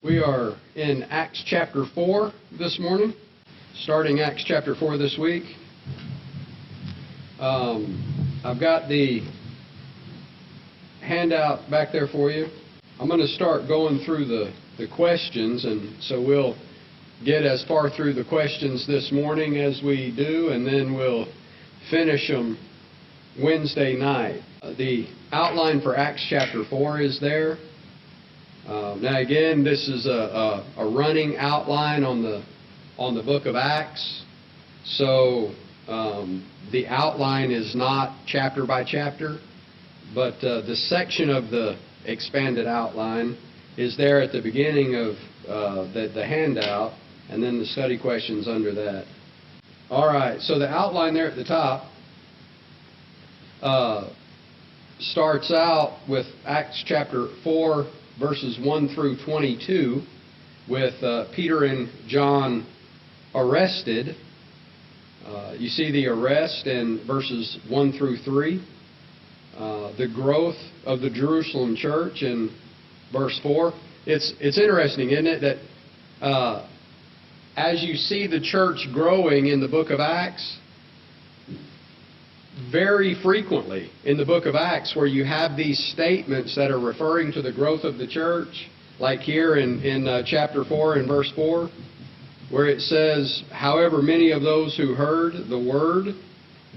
We are in Acts chapter 4 this morning, starting Acts chapter 4 this week. I've got the handout back there for you. I'm going to start going through the questions, and so we'll get as far through the questions this morning as we do, and then we'll finish them Wednesday night. The outline for Acts chapter 4 is there. Now again, this is a running outline on the book of Acts. So the outline is not chapter by chapter, but the section of the expanded outline is there at the beginning of the handout, and then the study questions under that. All right, so the outline there at the top starts out with Acts chapter 4, verses 1 through 22, with Peter and John arrested. You see the arrest in verses 1 through 3. The growth of the Jerusalem church in verse 4. It's interesting, isn't it, that as you see the church growing in the book of Acts, very frequently in the book of Acts where you have these statements that are referring to the growth of the church, like here in chapter 4 and verse 4, where it says, however many of those who heard the word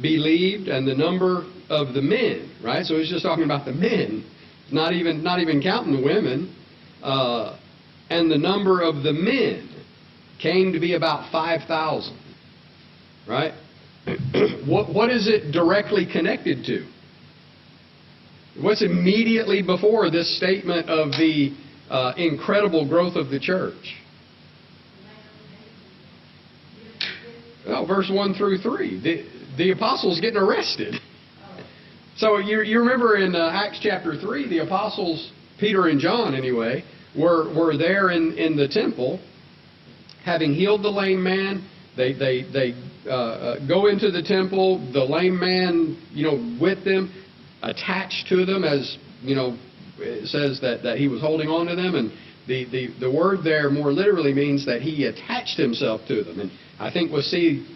believed, and the number of the men, right? So it's just talking about the men, not even counting the women, and the number of the men came to be about 5,000, right? What is it directly connected to? What's immediately before this statement of the incredible growth of the church? Well, verse 1 through 3. The apostles getting arrested. So you remember in Acts chapter 3, the apostles, Peter and John anyway, were there in the temple, having healed the lame man. They go into the temple, the lame man, with them, attached to them, as, it says that he was holding on to them. And the word there more literally means that he attached himself to them. And I think we'll see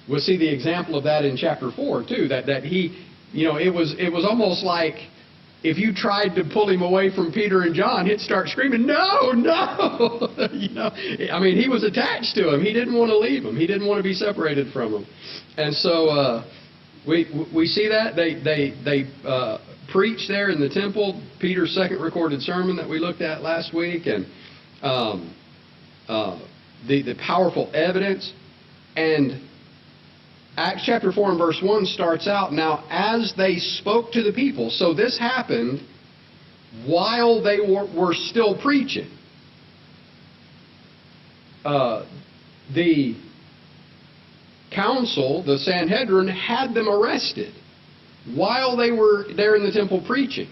the example of that in chapter 4, too, that he, it was almost like if you tried to pull him away from Peter and John, he'd start screaming, no, no! He was attached to him. He didn't want to leave him. He didn't want to be separated from him. And so we see that. They preach there in the temple, Peter's second recorded sermon that we looked at last week, and the powerful evidence. And Acts chapter 4 and verse 1 starts out, now as they spoke to the people. So this happened while they were still preaching. The council, the Sanhedrin, had them arrested while they were there in the temple preaching.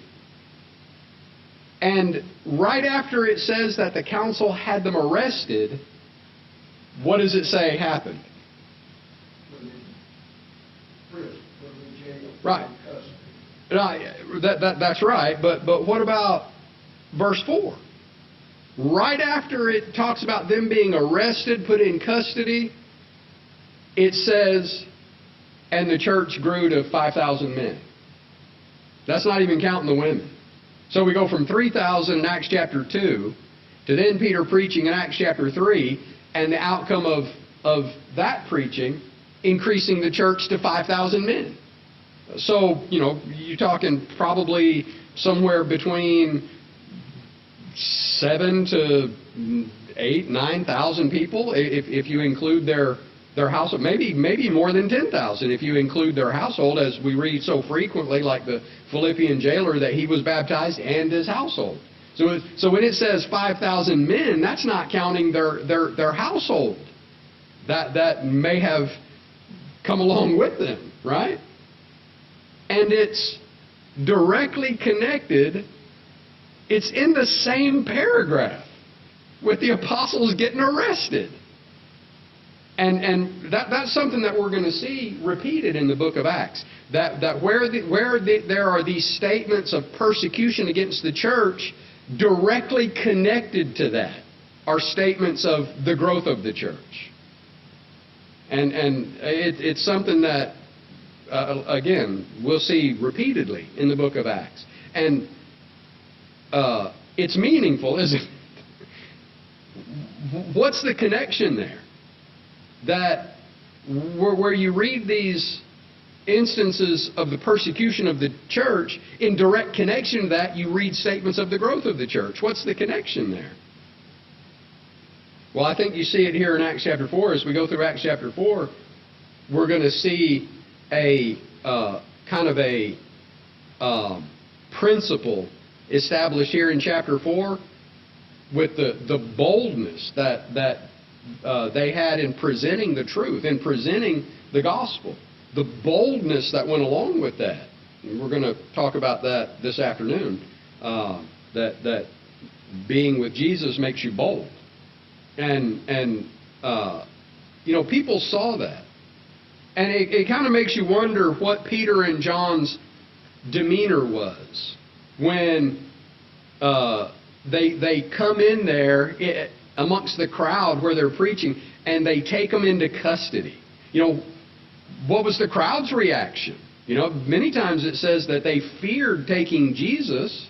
And right after it says that the council had them arrested, what does it say happened? Right. That's right. But what about verse 4? Right after it talks about them being arrested, put in custody, it says, and the church grew to 5,000 men. That's not even counting the women. So we go from 3,000 in Acts chapter 2 to then Peter preaching in Acts chapter 3, and the outcome of that preaching increasing the church to 5,000 men. So, you're talking probably somewhere between 7 to 8, 9,000 people if you include their household. Maybe more than 10,000 if you include their household, as we read so frequently, like the Philippian jailer, that he was baptized and his household. So when it says 5,000 men, that's not counting their household that may have come along with them, right? And it's directly connected. It's in the same paragraph with the apostles getting arrested. And that's something that we're going to see repeated in the book of Acts. That where there are these statements of persecution against the church directly connected to that. are statements of the growth of the church. And it's something that, again, we'll see repeatedly in the book of Acts. And it's meaningful, isn't it? What's the connection there? That where you read these instances of the persecution of the church, in direct connection to that, you read statements of the growth of the church. What's the connection there? Well, I think you see it here in Acts chapter 4. As we go through Acts chapter 4, we're going to see a kind of a principle established here in chapter 4 with the boldness that they had in presenting the truth, in presenting the gospel. The boldness that went along with that. And we're going to talk about that this afternoon. That being with Jesus makes you bold. And people saw that. And it kind of makes you wonder what Peter and John's demeanor was when they come in there amongst the crowd where they're preaching, and they take them into custody. What was the crowd's reaction? Many times it says that they feared taking Jesus,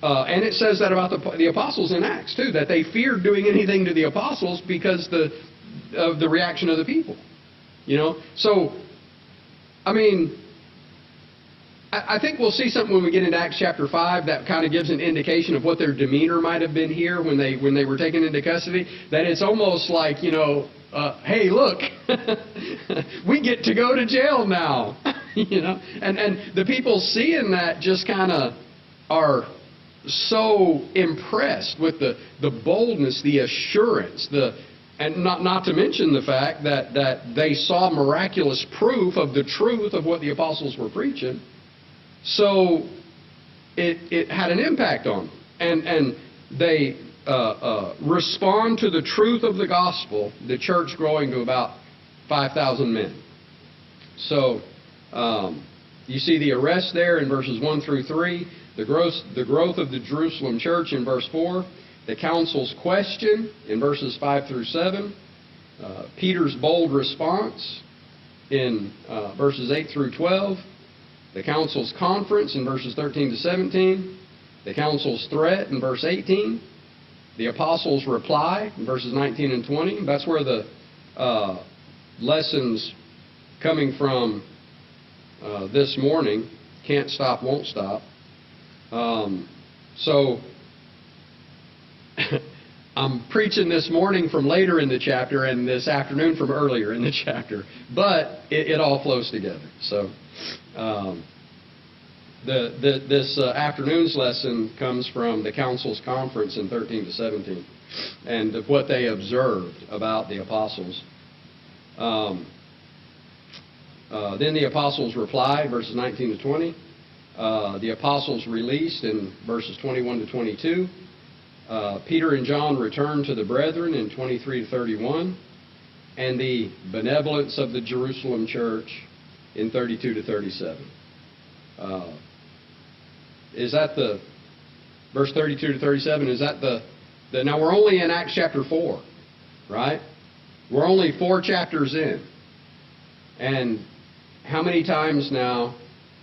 and it says that about the apostles in Acts too, that they feared doing anything to the apostles because of the reaction of the people. So, I think we'll see something when we get into Acts chapter 5 that kind of gives an indication of what their demeanor might have been here when they were taken into custody. That it's almost like, hey, look, we get to go to jail now. And the people seeing that just kind of are so impressed with the boldness, the assurance, and not to mention the fact that they saw miraculous proof of the truth of what the apostles were preaching. So it had an impact on them. And they respond to the truth of the gospel, the church growing to about 5,000 men. So you see the arrest there in verses 1 through 3, the growth of the Jerusalem church in verse 4, the council's question in verses 5 through 7, Peter's bold response in verses 8 through 12, the council's conference in verses 13 to 17, the council's threat in verse 18, the apostles' reply in verses 19 and 20. That's where the lessons coming from this morning, can't stop, won't stop. So I'm preaching this morning from later in the chapter and this afternoon from earlier in the chapter, but it all flows together. So this afternoon's lesson comes from the council's conference in 13 to 17 and of what they observed about the apostles. Then the apostles replied, verses 19 to 20. The apostles released in verses 21 to 22. Peter and John returned to the brethren in 23 to 31. And the benevolence of the Jerusalem church in 32 to 37. Is that the verse 32 to 37? Is that the now we're only in Acts chapter 4, right? We're only 4 chapters in. And how many times now,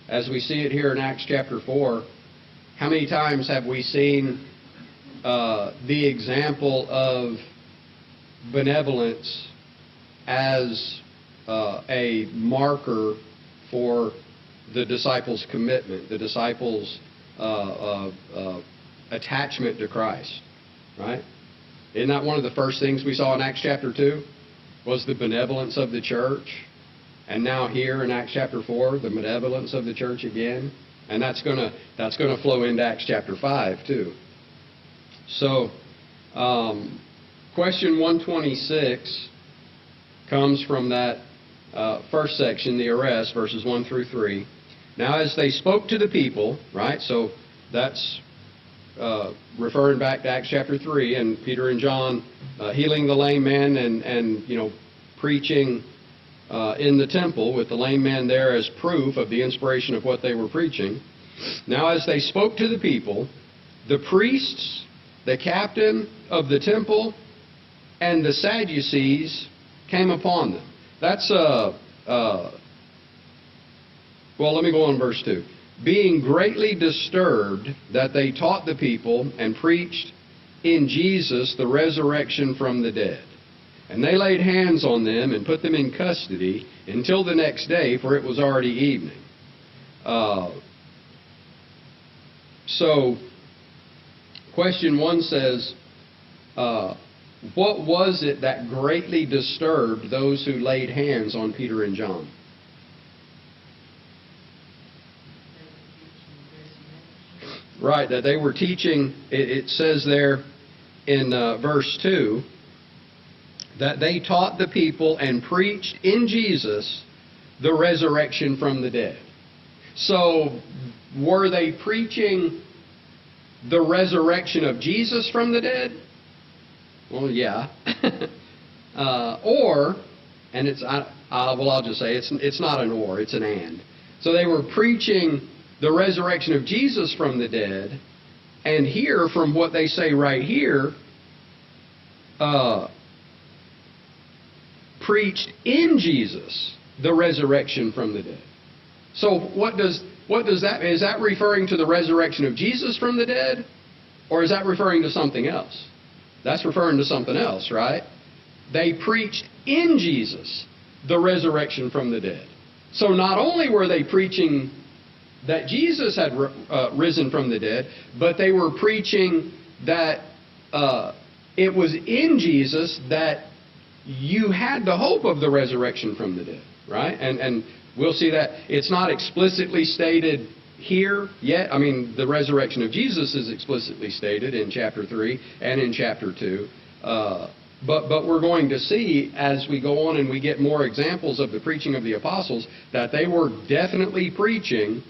as we see it here in Acts chapter 4, how many times have we seen the example of benevolence as a marker for the disciples' commitment, the disciples' attachment to Christ, right? Isn't that one of the first things we saw in Acts chapter 2? Was the benevolence of the church. And now here in Acts chapter 4, the benevolence of the church again. And that's gonna flow into Acts chapter 5 too. So, question 126 comes from that first section, the arrest, verses 1 through 3. Now as they spoke to the people, right, so that's referring back to Acts chapter 3 and Peter and John healing the lame man and preaching in the temple with the lame man there as proof of the inspiration of what they were preaching. Now as they spoke to the people, the priests the captain of the temple and the Sadducees came upon them. That's, well, let me go on verse 2. Being greatly disturbed that they taught the people and preached in Jesus the resurrection from the dead. And they laid hands on them and put them in custody until the next day, for it was already evening. So, question 1 says, what was it that greatly disturbed those who laid hands on Peter and John? Right, that they were teaching, it says there in verse 2, that they taught the people and preached in Jesus the resurrection from the dead. So, were they preaching the resurrection of Jesus from the dead? Well, yeah. Or, and it's, I'll just say it's not an or, it's an and. So they were preaching the resurrection of Jesus from the dead, and here, from what they say right here, preached in Jesus the resurrection from the dead. So what does that, is that referring to the resurrection of Jesus from the dead, or is that referring to something else? That's referring to something else, right? They preached in Jesus the resurrection from the dead. So not only were they preaching that Jesus had risen from the dead, but they were preaching that it was in Jesus that you had the hope of the resurrection from the dead, right? And we'll see that it's not explicitly stated here yet. I mean, the resurrection of Jesus is explicitly stated in chapter 3 and in chapter 2. But we're going to see as we go on and we get more examples of the preaching of the apostles that they were definitely preaching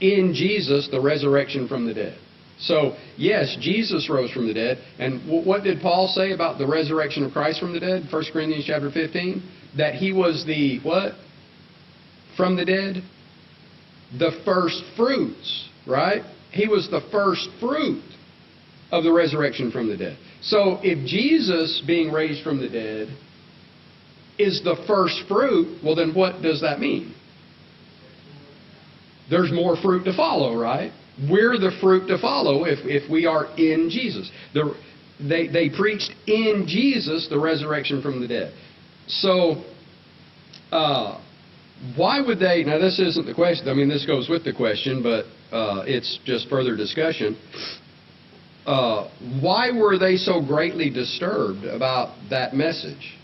in Jesus the resurrection from the dead. So, yes, Jesus rose from the dead. And what did Paul say about the resurrection of Christ from the dead? 1 Corinthians chapter 15. That he was the, what? From the dead? The first fruits, right? He was the first fruit of the resurrection from the dead. So, if Jesus, being raised from the dead, is the first fruit, well then what does that mean? There's more fruit to follow, right? We're the fruit to follow if we are in Jesus. They preached in Jesus the resurrection from the dead. So, why would they, now this isn't the question, I mean this goes with the question, but it's just further discussion. Why were they so greatly disturbed about that message?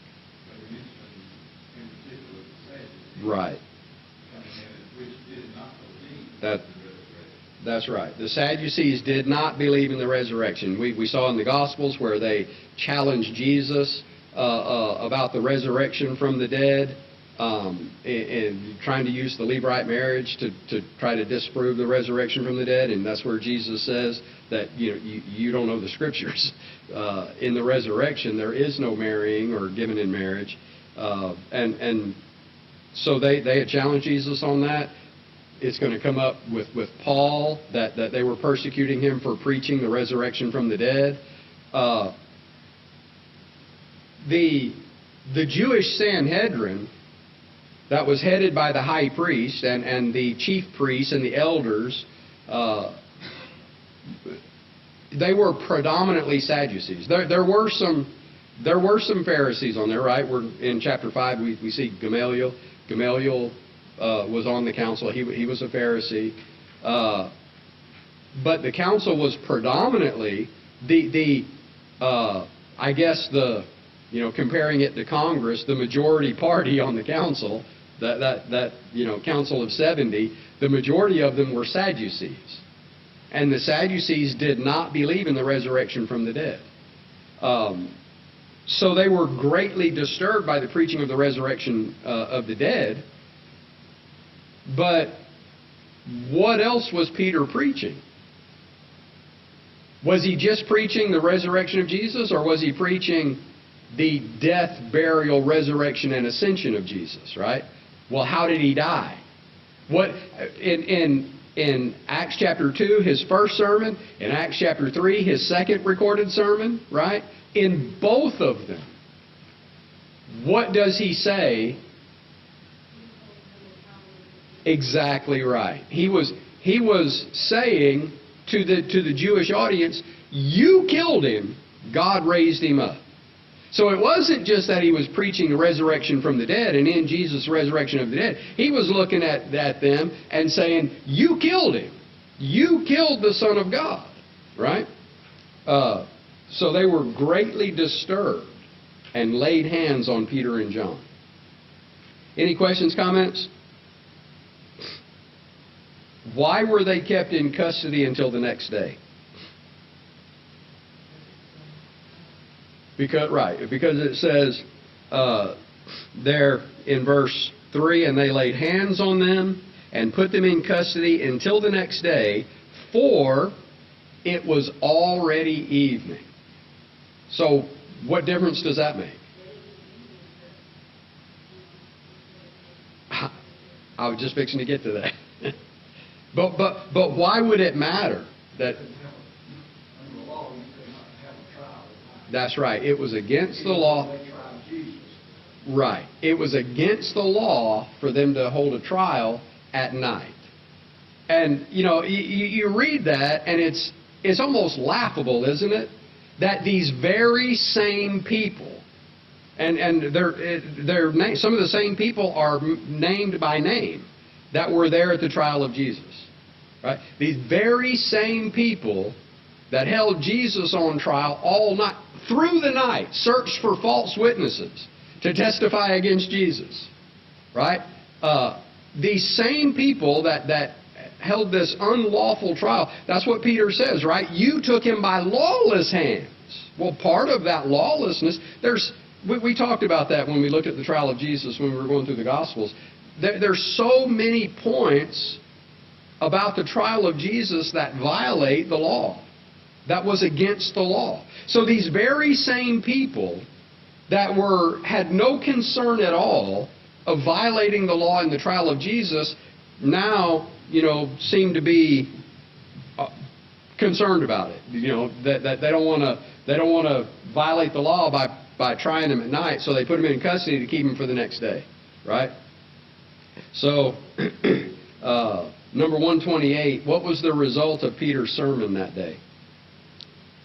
Right. That's right. The Sadducees did not believe in the resurrection. We saw in the Gospels where they challenged Jesus about the resurrection from the dead, and trying to use the Levirate marriage to try to disprove the resurrection from the dead. And that's where Jesus says that you don't know the Scriptures. In the resurrection, there is no marrying or giving in marriage, and so they had challenged Jesus on that. It's going to come up with Paul, that they were persecuting him for preaching the resurrection from the dead. The Jewish Sanhedrin that was headed by the high priest and the chief priests and the elders, they were predominantly Sadducees. There were some Pharisees on there, right? We're in chapter 5. We see Gamaliel. Gamaliel was on the council. He was a Pharisee. But the council was predominantly I guess comparing it to Congress, the majority party on the council, that council of 70, the majority of them were Sadducees. And the Sadducees did not believe in the resurrection from the dead. So they were greatly disturbed by the preaching of the resurrection of the dead. But what else was Peter preaching? Was he just preaching the resurrection of Jesus, or was he preaching the death, burial, resurrection, and ascension of Jesus, right? Well, how did he die? What in In Acts chapter 2, his first sermon. In Acts chapter 3, his second recorded sermon, right? In both of them, what does he say? Exactly right. He was saying to the Jewish audience, you killed him, God raised him up. So it wasn't just that he was preaching the resurrection from the dead, and in Jesus' resurrection of the dead, he was looking at them and saying, you killed him. You killed the Son of God. Right? So they were greatly disturbed and laid hands on Peter and John. Any questions, comments? Why were they kept in custody until the next day? Because it says there in verse 3, and they laid hands on them and put them in custody until the next day, for it was already evening. So what difference does that make? I was just fixing to get to that. But why would it matter that? That's right. It was against the law. Right. It was against the law for them to hold a trial at night. And, you read that, and it's almost laughable, isn't it? That these very same people, and some of the same people are named by name that were there at the trial of Jesus. Right? These very same people that held Jesus on trial all night, through the night, searched for false witnesses to testify against Jesus. Right? These same people that held this unlawful trial, that's what Peter says, right? You took him by lawless hands. Well, part of that lawlessness, we talked about that when we looked at the trial of Jesus when we were going through the Gospels. There's so many points about the trial of Jesus that violate the law. That was against the law. So these very same people that had no concern at all of violating the law in the trial of Jesus now, seem to be concerned about it. That they don't want to violate the law by trying him at night, so they put him in custody to keep him for the next day. Right? So, number 128, what was the result of Peter's sermon that day?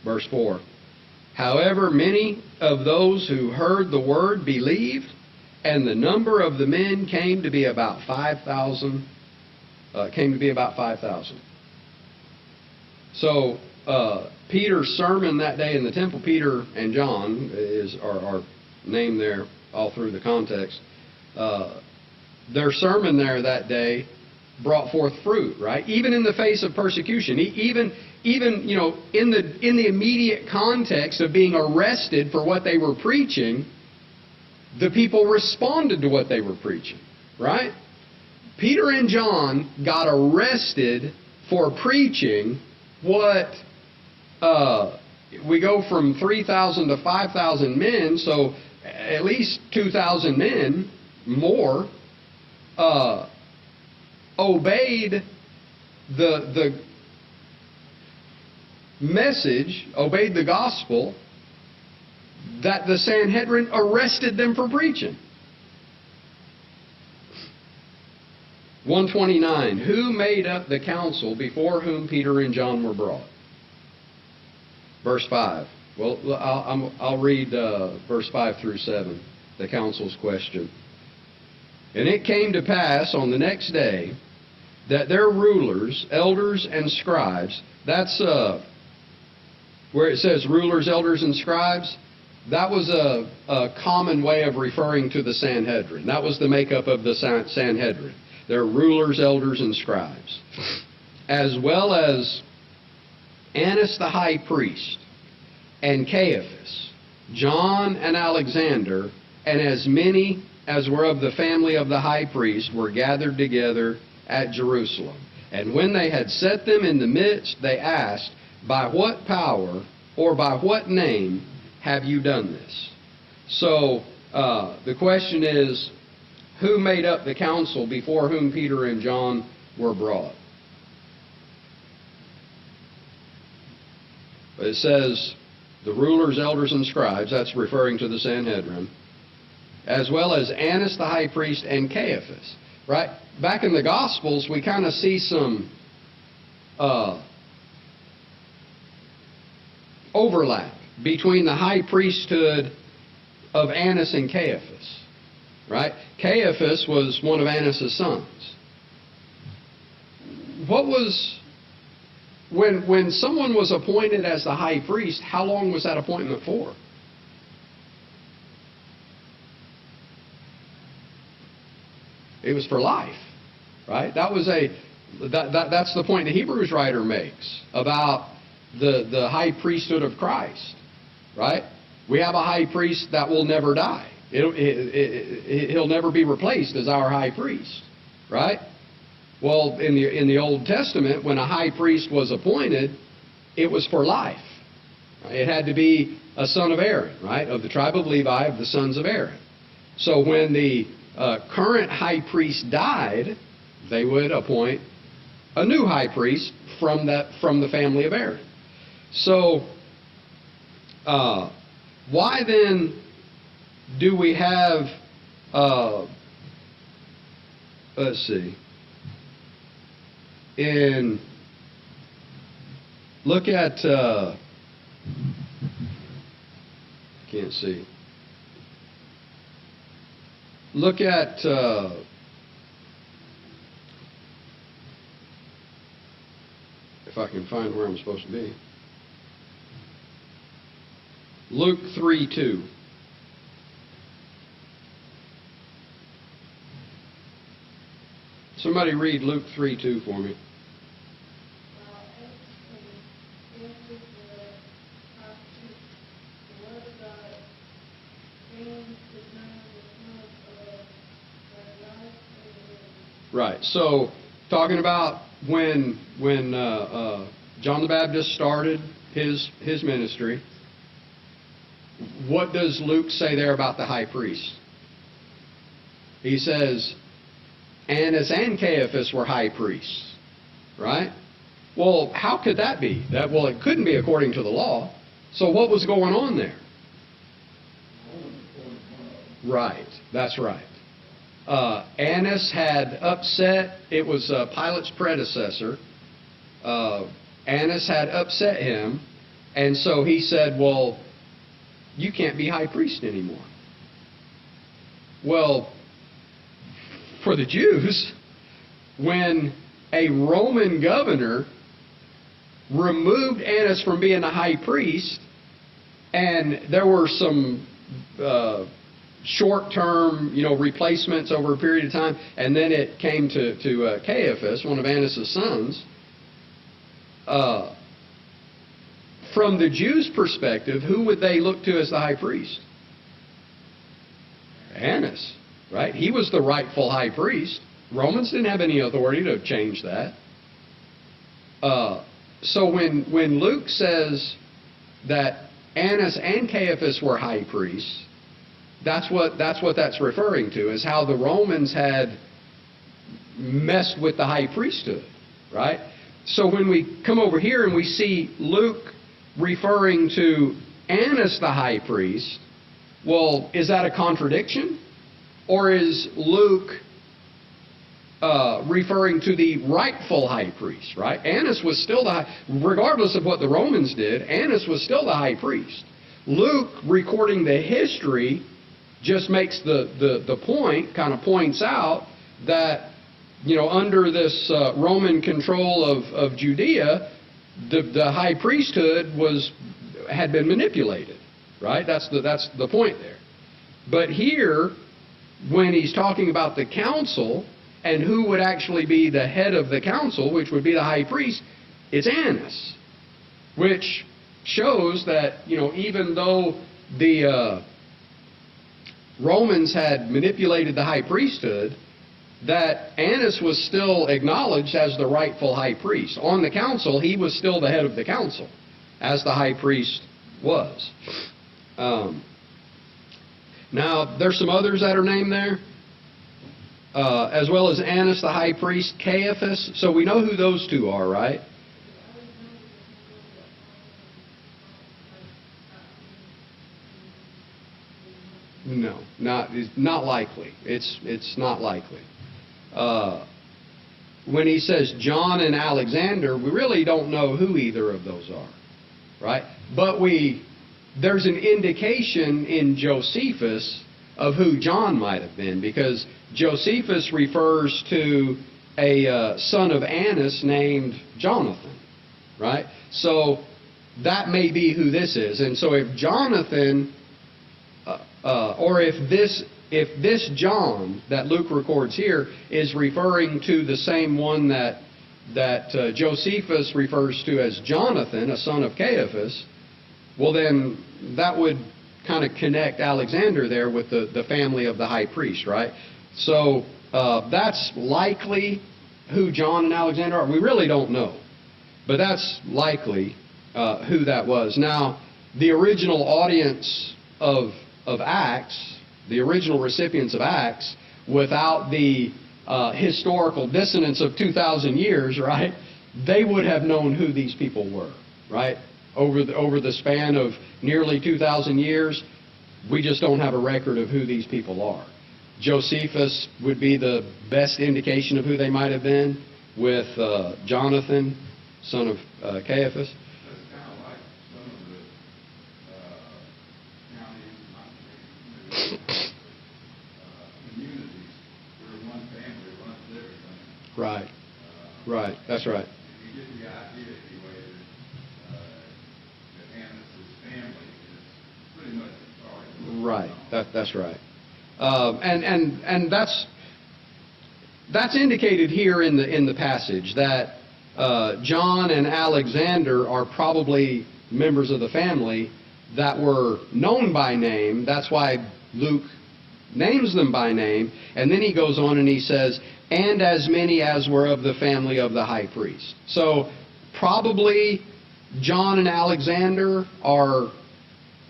Verse 4. However, many of those who heard the word believed, and the number of the men came to be about 5,000. So, Peter's sermon that day in the temple, Peter and John are named there all through the context. Their sermon there that day brought forth fruit, right? Even in the face of persecution, even in the immediate context of being arrested for what they were preaching, the people responded to what they were preaching, right? Peter and John got arrested for preaching what we go from 3,000 to 5,000 men, so at least 2,000 men more obeyed the message, obeyed the gospel that the Sanhedrin arrested them for preaching. 129. Who made up the council before whom Peter and John were brought? Verse 5. Well, I'll read verse 5 through 7, the council's question. And it came to pass on the next day that their rulers, elders, and scribes, that's where it says rulers, elders, and scribes, that was a common way of referring to the Sanhedrin. That was the makeup of the Sanhedrin. They're rulers, elders, and scribes. As well as Annas the high priest, and Caiaphas, John and Alexander, and as many as were of the family of the high priest were gathered together at Jerusalem. And when they had set them in the midst, they asked, by what power or by what name have you done this? So the question is, who made up the council before whom Peter and John were brought? It says the rulers, elders, and scribes, that's referring to the Sanhedrin, as well as Annas the high priest and Caiaphas. Right? Back in the Gospels, we kind of see some overlap between the high priesthood of Annas and Caiaphas. Right? Caiaphas was one of Annas' sons. What was, when someone was appointed as the high priest, how long was that appointment for? It was for life, right? That's the point the Hebrews writer makes about the high priesthood of Christ, right? We have a high priest that will never die. He'll never be replaced as our high priest, right? Well, in the Old Testament, when a high priest was appointed, it was for life. It had to be a son of Aaron, right? Of the tribe of Levi, of the sons of Aaron. So when the current high priest died, they would appoint a new high priest from the family of Aaron. So, why then do we have? Let's see. Look at. Can't see. Look at if I can find where I'm supposed to be. Luke 3:2. Somebody read Luke 3:2 for me. Right. So, talking about when John the Baptist started his ministry, what does Luke say there about the high priest? He says, Annas and Caiaphas were high priests. Right? Well, how could that be? Well, it couldn't be according to the law. So what was going on there? Right. That's right. Annas had upset, it was Pilate's predecessor. Annas had upset him, and so he said, well, you can't be high priest anymore. Well, for the Jews, when a Roman governor removed Annas from being a high priest, and there were some short-term, replacements over a period of time, and then it came to Caiaphas, one of Annas' sons. From the Jews' perspective, who would they look to as the high priest? Annas, right? He was the rightful high priest. Romans didn't have any authority to change that. So when Luke says that Annas and Caiaphas were high priests, that's what that's referring to, is how the Romans had messed with the high priesthood, right? So when we come over here and we see Luke referring to Annas the high priest, well, is that a contradiction? Or is Luke referring to the rightful high priest, right? Annas was still regardless of what the Romans did, Annas was still the high priest. Luke, recording the history, just makes the point, kind of points out that, under this Roman control of Judea, the high priesthood had been manipulated, right? That's the point there. But here, when he's talking about the council and who would actually be the head of the council, which would be the high priest, it's Annas, which shows that, even though the Romans had manipulated the high priesthood, that Annas was still acknowledged as the rightful high priest. On the council, he was still the head of the council, as the high priest was. Now, there's some others that are named there, as well as Annas the high priest, Caiaphas. So we know who those two are, right? No, it's not likely. It's not likely. When he says John and Alexander, we really don't know who either of those are, right? But there's an indication in Josephus of who John might have been, because Josephus refers to a son of Annas named Jonathan, right? So that may be who this is. And so if Jonathan, or if this John that Luke records here is referring to the same one that Josephus refers to as Jonathan, a son of Caiaphas, well then that would kind of connect Alexander there with the family of the high priest, right? So that's likely who John and Alexander are. We really don't know, but that's likely who that was. Now, the original audience of Acts, the original recipients of Acts, without the historical dissonance of 2,000 years, right, they would have known who these people were, right? Over the span of nearly 2,000 years, we just don't have a record of who these people are. Josephus would be the best indication of who they might have been, with Jonathan, son of Caiaphas. That's kind of like some of the counties, communities where one family runs everything. Right. Right. That's right. You get the idea anyway that Annas' family is pretty much authority. Right. That's right. And that's indicated here in the passage that John and Alexander are probably members of the family that were known by name. That's why Luke names them by name. And then he goes on and he says, and as many as were of the family of the high priest. So probably John and Alexander are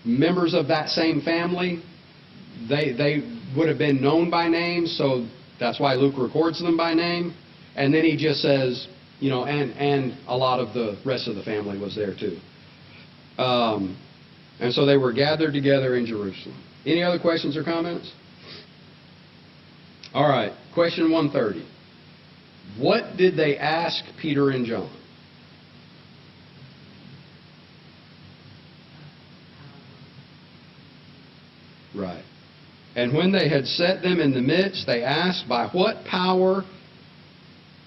members of that same family. They would have been known by name, so that's why Luke records them by name. And then he just says, you know, and a lot of the rest of the family was there too. And so they were gathered together in Jerusalem. Any other questions or comments? All right, question 130. What did they ask Peter and John? Right. And when they had set them in the midst, they asked, by what power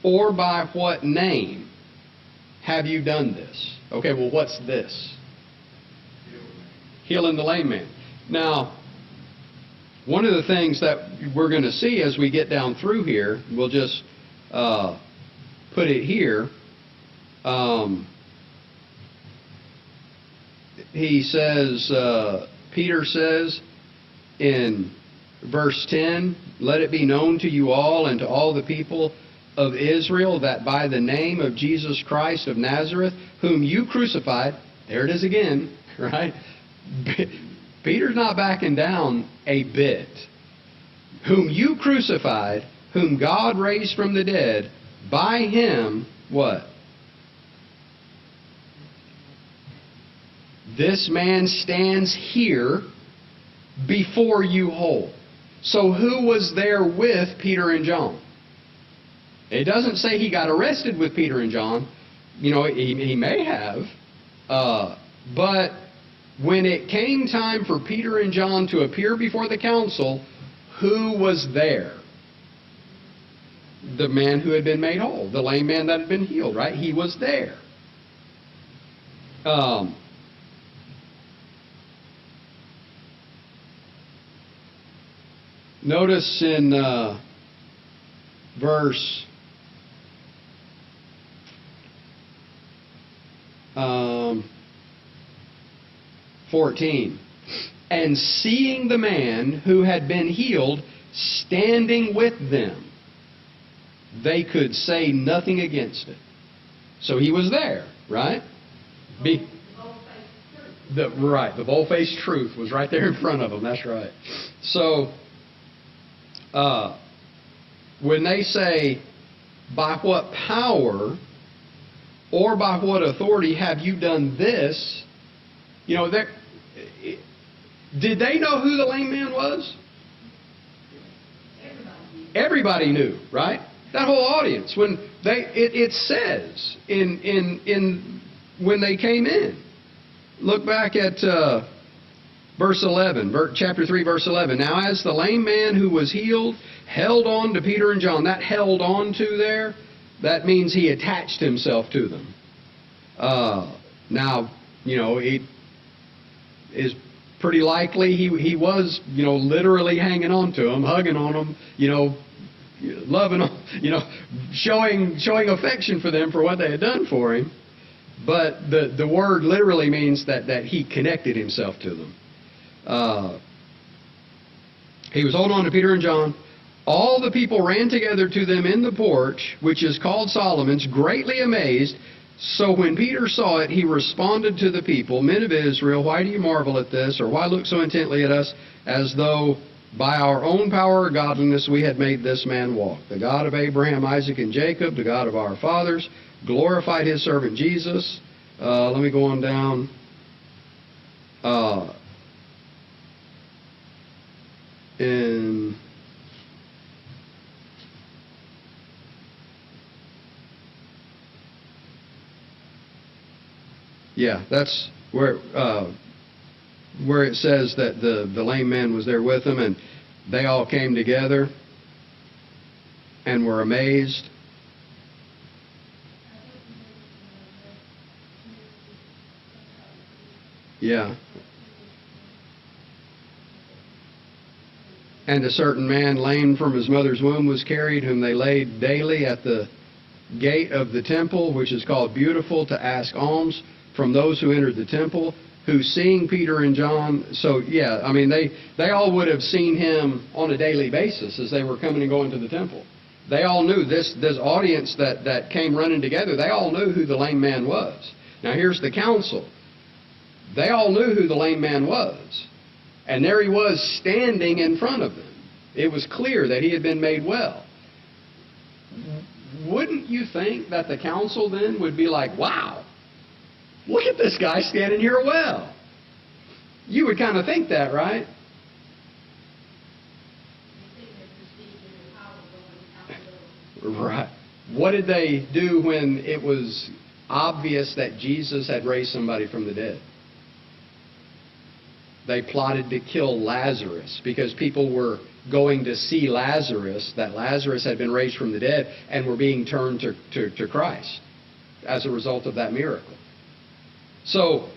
or by what name have you done this? Okay, well, what's this? Healing the lame man. Now, one of the things that we're going to see as we get down through here, we'll just put it here. He says, Peter says in verse 10, let it be known to you all and to all the people of Israel that by the name of Jesus Christ of Nazareth, whom you crucified, there it is again, right? Peter's not backing down a bit. Whom you crucified, whom God raised from the dead, by him, what? This man stands here before you whole. So who was there with Peter and John? It doesn't say he got arrested with Peter and John. You know, he may have. But when it came time for Peter and John to appear before the council, who was there? The man who had been made whole, the lame man that had been healed, right? He was there. Notice in verse 14. And seeing the man who had been healed standing with them, they could say nothing against it. So he was there, right? The bold-faced truth was right there in front of them. That's right. So when they say, by what power or by what authority have you done this? You know, Did they know who the lame man was? Everybody knew, right? That whole audience. When it says in when they came in. Look back at verse 11, chapter 3, verse 11. Now as the lame man who was healed held on to Peter and John, that held on to there, that means he attached himself to them. Now, it is pretty likely he was, literally hanging on to them, hugging on them, loving them, showing affection for them for what they had done for him. But the word literally means that he connected himself to them. He was holding on to Peter and John. All the people ran together to them in the porch, which is called Solomon's, greatly amazed. So when Peter saw it, he responded to the people, "Men of Israel, why do you marvel at this? Or why look so intently at us, as though by our own power or godliness we had made this man walk? The God of Abraham, Isaac, and Jacob, the God of our fathers, glorified his servant Jesus." Let me go on down. That's where it says that the lame man was there with them, and they all came together and were amazed. Yeah. And a certain man, lame from his mother's womb, was carried, whom they laid daily at the gate of the temple, which is called Beautiful, to ask alms from those who entered the temple, who seeing Peter and John, they all would have seen him on a daily basis as they were coming and going to the temple. They all knew this audience that came running together, they all knew who the lame man was. Now here's the council. They all knew who the lame man was. And there he was standing in front of them. It was clear that he had been made well. Wouldn't you think that the council then would be like, wow, look at this guy standing here well? You would kind of think that, right? Right. What did they do when it was obvious that Jesus had raised somebody from the dead? They plotted to kill Lazarus because people were going to see Lazarus, that Lazarus had been raised from the dead, and were being turned to Christ as a result of that miracle. So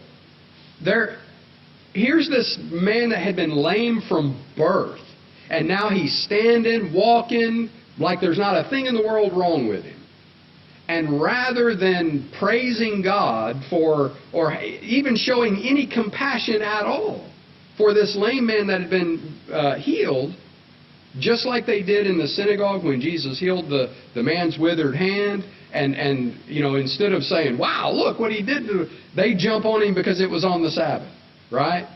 here's this man that had been lame from birth, and now he's standing, walking, like there's not a thing in the world wrong with him. And rather than praising God for, or even showing any compassion at all for this lame man that had been healed, just like they did in the synagogue when Jesus healed the man's withered hand, and instead of saying, wow, look what he did, they jump on him because it was on the Sabbath, right?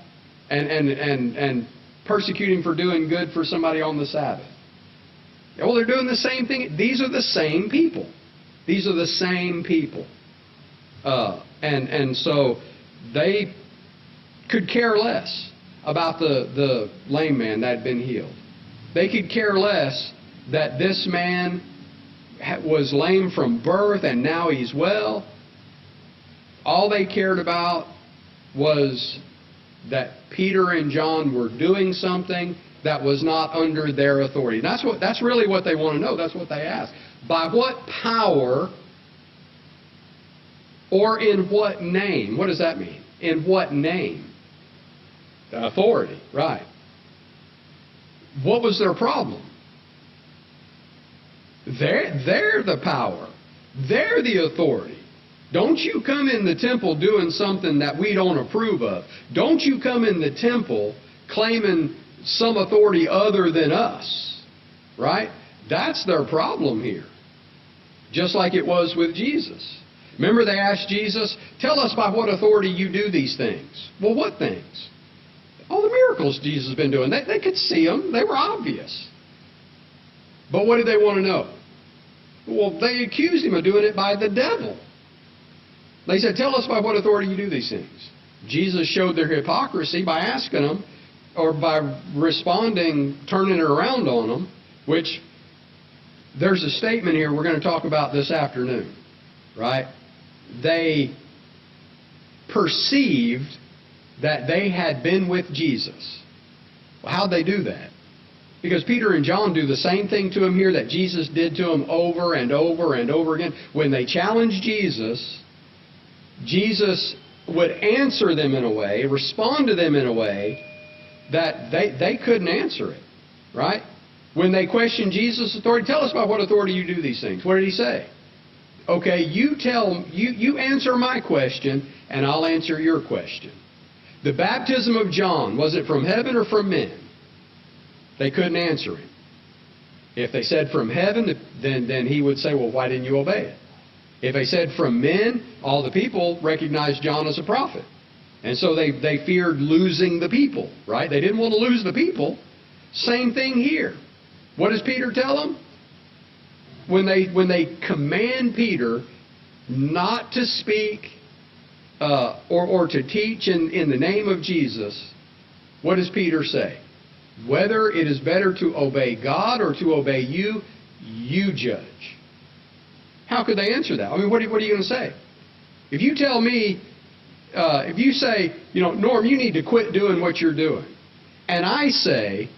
And persecute him for doing good for somebody on the Sabbath. Well, they're doing the same thing. These are the same people. These are the same people. And so they could care less about the lame man that had been healed. They could care less that this man was lame from birth and now he's well. All they cared about was that Peter and John were doing something that was not under their authority. That's really what they want to know. That's what they ask. By what power or in what name? What does that mean? In what name? Authority, right. What was their problem? They're the power. They're the authority. Don't you come in the temple doing something that we don't approve of. Don't you come in the temple claiming some authority other than us. Right? That's their problem here. Just like it was with Jesus. Remember they asked Jesus, tell us by what authority you do these things. Well, what things? All the miracles Jesus has been doing. They could see them. They were obvious. But what did they want to know? Well, they accused him of doing it by the devil. They said, tell us by what authority you do these things. Jesus showed their hypocrisy by asking them, or by responding, turning it around on them, which there's a statement here we're going to talk about this afternoon, right? They perceived that they had been with Jesus. Well, how'd they do that? Because Peter and John do the same thing to him here that Jesus did to them over and over and over again. When they challenged Jesus, Jesus would answer them in a way, respond to them in a way that they couldn't answer it, right? When they questioned Jesus' authority, tell us by what authority you do these things. What did he say? Okay, you answer my question, and I'll answer your question. The baptism of John, was it from heaven or from men? They couldn't answer him. If they said from heaven, then he would say, well, why didn't you obey it? If they said from men, all the people recognized John as a prophet. And so they feared losing the people, right? They didn't want to lose the people. Same thing here. What does Peter tell them? When they command Peter not to speak or to teach in the name of Jesus, what does Peter say? Whether it is better to obey God or to obey you, you judge. How could they answer that? I mean, what are you going to say? If you tell me, if you say, Norm, you need to quit doing what you're doing, and I say,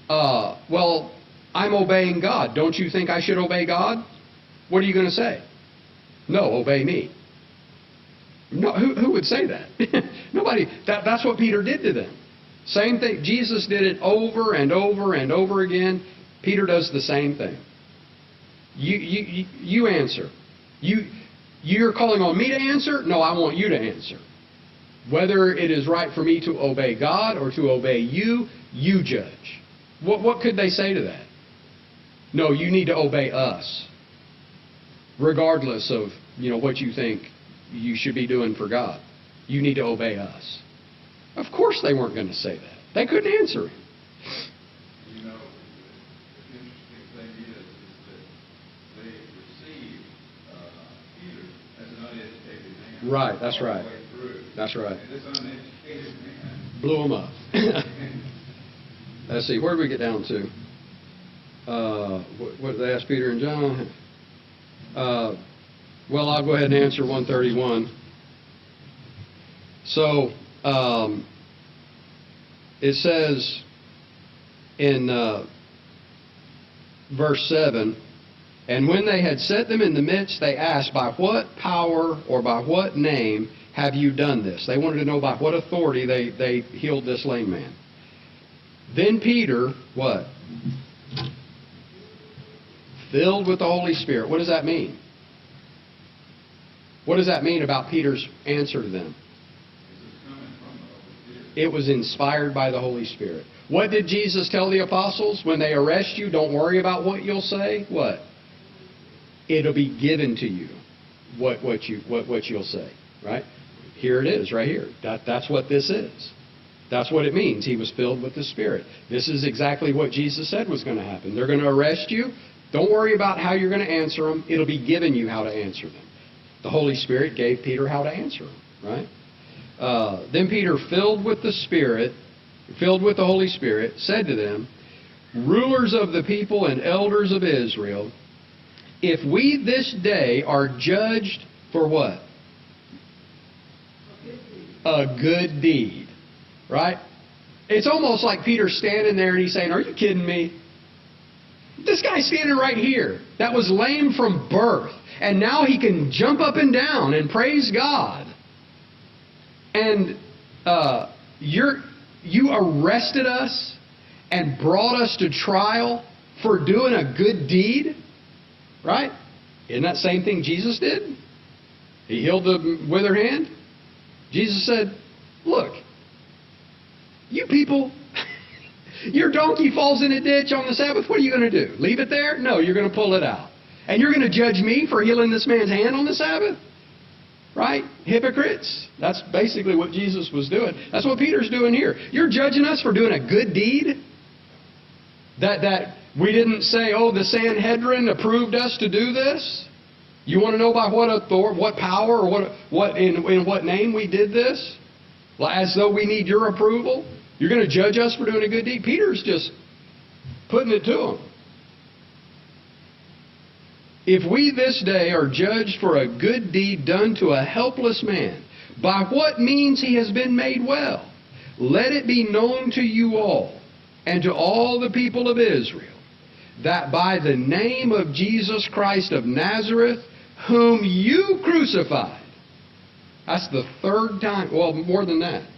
well, I'm obeying God. Don't you think I should obey God? What are you going to say? No, obey me. No, who would say that? Nobody. That's what Peter did to them. Same thing. Jesus did it over and over and over again. Peter does the same thing. You answer. You're calling on me to answer? No, I want you to answer. Whether it is right for me to obey God or to obey you, you judge. What could they say to that? No, you need to obey us, regardless of what you think you should be doing for God. You need to obey us. Of course they weren't going to say that. They couldn't answer him. The interesting thing is that they received Peter as an uneducated man. Right, that's right. All the way through. That's right. And this uneducated man blew him up. Let's see, where did we get down to? What did they ask Peter and John? Well, I'll go ahead and answer 131. So, it says in verse 7, and when they had set them in the midst, they asked, by what power or by what name have you done this? They wanted to know by what authority they healed this lame man. Then Peter, what? Filled with the Holy Spirit. What does that mean? What does that mean about Peter's answer to them? It was inspired by the Holy Spirit. What did Jesus tell the apostles? When they arrest you, don't worry about what you'll say. What? It'll be given to you what you'll say. Right? Here it is, right here. That's what this is. That's what it means. He was filled with the Spirit. This is exactly what Jesus said was going to happen. They're going to arrest you. Don't worry about how you're going to answer them. It'll be given you how to answer them. The Holy Spirit gave Peter how to answer them. Right? Then Peter, filled with the Spirit, filled with the Holy Spirit, said to them, rulers of the people and elders of Israel, if we this day are judged for what? A good deed. Right? It's almost like Peter standing there and he's saying, are you kidding me? This guy's standing right here that was lame from birth, and now he can jump up and down and praise God. And you arrested us and brought us to trial for doing a good deed? Right? Isn't that the same thing Jesus did? He healed the withered hand. Jesus said, look, you people, your donkey falls in a ditch on the Sabbath, what are you going to do? Leave it there? No, you're going to pull it out. And you're going to judge me for healing this man's hand on the Sabbath? Right? Hypocrites. That's basically what Jesus was doing. That's what Peter's doing here. You're judging us for doing a good deed? That we didn't say, oh, the Sanhedrin approved us to do this? You want to know by what authority, what power, or in what name we did this? As though we need your approval? You're going to judge us for doing a good deed? Peter's just putting it to him. If we this day are judged for a good deed done to a helpless man, by what means he has been made well, let it be known to you all and to all the people of Israel that by the name of Jesus Christ of Nazareth, whom you crucified. That's the third time, well, more than that.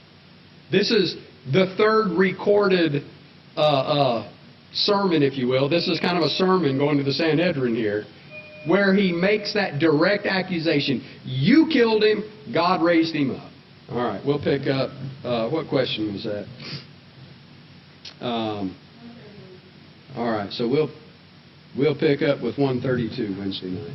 This is the third recorded sermon, if you will. This is kind of a sermon going to the Sanhedrin here, where he makes that direct accusation. You killed him, God raised him up. All right, we'll pick up, what question was that? All right, so we'll pick up with 132 Wednesday night.